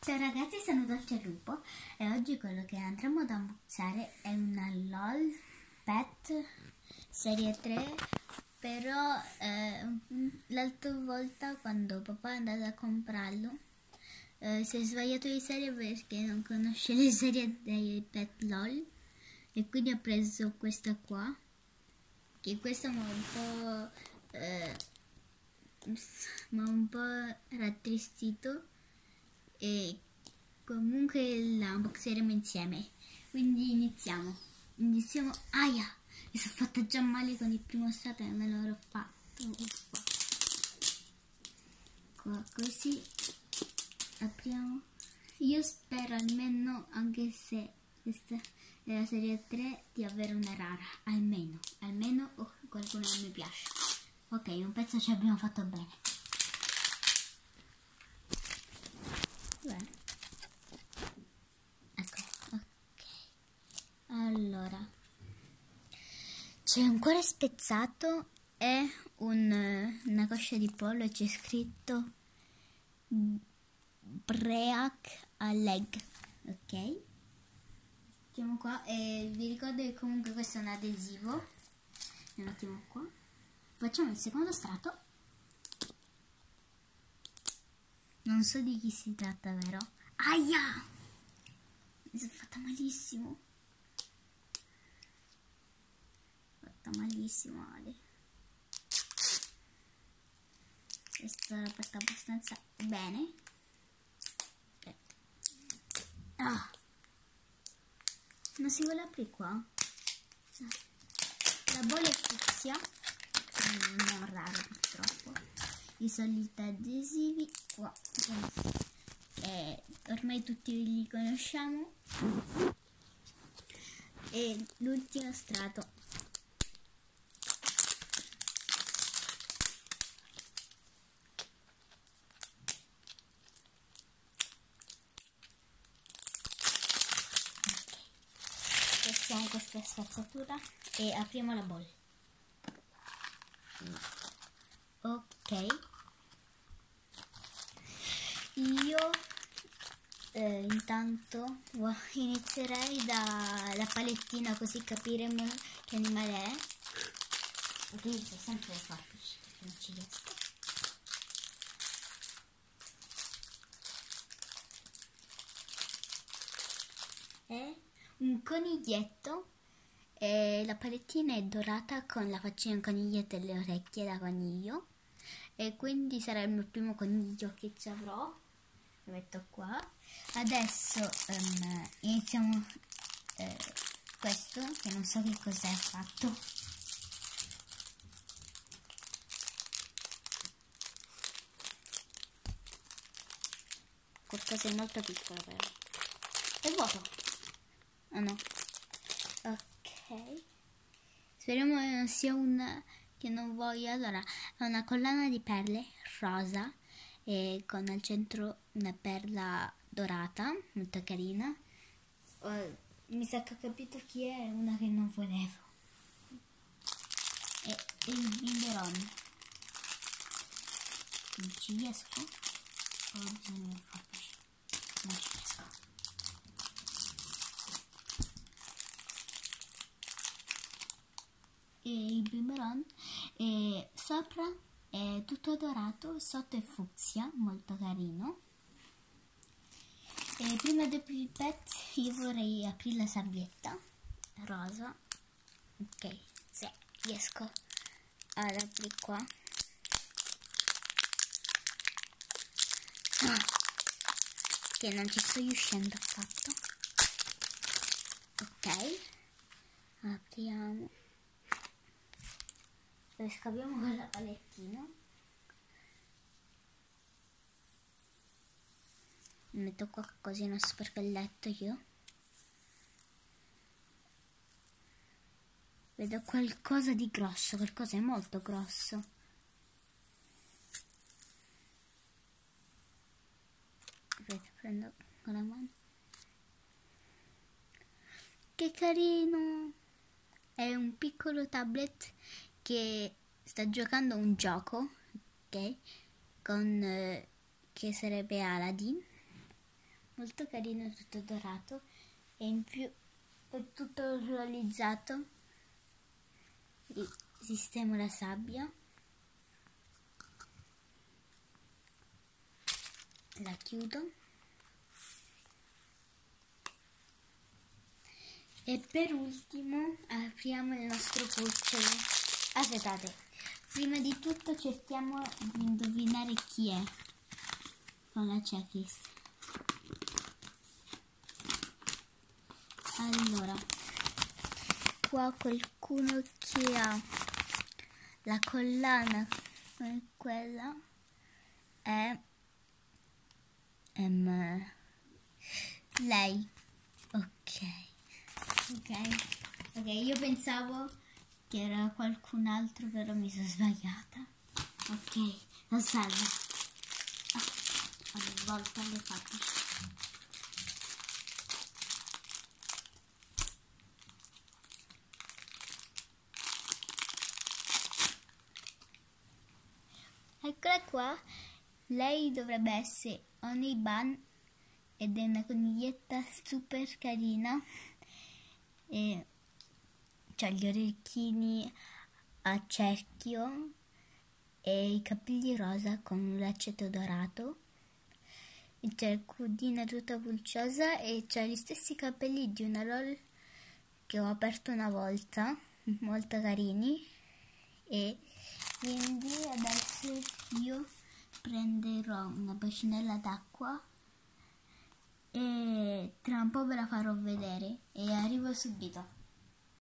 Ciao ragazzi, sono Dolce Lupo e oggi quello che andremo ad unboxare è una LOL Pet serie 3, però l'altra volta quando papà è andato a comprarlo si è sbagliato di serie perché non conosce le serie dei Pet LOL e quindi ha preso questa qua, che questa mi ha un po' rattristito. E comunque la unboxeremo insieme, quindi iniziamo. Aia, mi sono fatta già male con il primo strato e me l'ho fatto. Uffa. Qua così apriamo. Io spero almeno, anche se questa è la serie 3, di avere una rara, almeno qualcuno che mi piace. Ok, un pezzo ci abbiamo fatto bene. Bene. Allora, c'è un cuore spezzato e una coscia di pollo e c'è scritto Break a leg, ok? Mettiamo qua e vi ricordo che comunque questo è un adesivo. Lo mettiamo qua. Facciamo il secondo strato. Non so di chi si tratta, vero? Aia! Mi sono fatta malissimo. Malissimo, Ale. Questa l'ho fatta abbastanza bene. Non si vuole aprire qua. La bolla è fucsia, non è un raro purtroppo. I soliti adesivi qua, ormai tutti li conosciamo. E l'ultimo strato. Passiamo questa spazzatura e apriamo la bolla. Ok, io intanto inizierei dalla palettina, così capiremo che animale è. Utilizzo sempre le forbici perché non ci riesco. È un coniglietto e la palettina è dorata con la faccina di coniglietto e le orecchie da coniglio, e quindi sarà il mio primo coniglio che ci avrò. Lo metto qua. Adesso iniziamo questo, che non so che cos'è fatto. Qualcosa è molto piccolo però. È vuoto. Ah no. Ok. Speriamo che non sia che non voglia. Allora, è una collana di perle rosa e con al centro una perla dorata, molto carina. Mi sa che ho capito chi è una che non volevo. E il biberon. Non ci riesco. Ho bisogno di forbici. Non ci riesco. E il biberon sopra è tutto dorato, sotto è fucsia, molto carino. E prima di aprire il pet io vorrei aprire la salvietta rosa. Ok, sì, riesco ad aprire qua. Che non ci sto riuscendo affatto. Ok, apriamo. Scaviamo con la palettina. Mi metto qua così non sporco il letto io. Vedo qualcosa di grosso, qualcosa è molto grosso. Vedete, prendo con la mano. Che carino! È un piccolo tablet che sta giocando un gioco, ok? Che sarebbe Aladdin. molto carino, tutto dorato e in più è tutto realizzato. Sistemo la sabbia, la chiudo e per ultimo apriamo il nostro cucciolo. Aspettate, prima di tutto cerchiamo di indovinare chi è con la checklist. Allora, qua qualcuno che ha la collana come quella è lei. Ok, io pensavo che era qualcun altro, però mi sono sbagliata. Ok, lo salvo. Ogni volta le faccio. Eccola qua, lei dovrebbe essere Honey Bun ed è una coniglietta super carina e c'ha gli orecchini a cerchio e i capelli rosa con un laccetto dorato e c'è il cudino tutta pulciosa e c'ha gli stessi capelli di una LOL che ho aperto una volta, molto carini, e quindi adesso io prenderò una bacinella d'acqua e tra un po' ve la farò vedere e arrivo subito.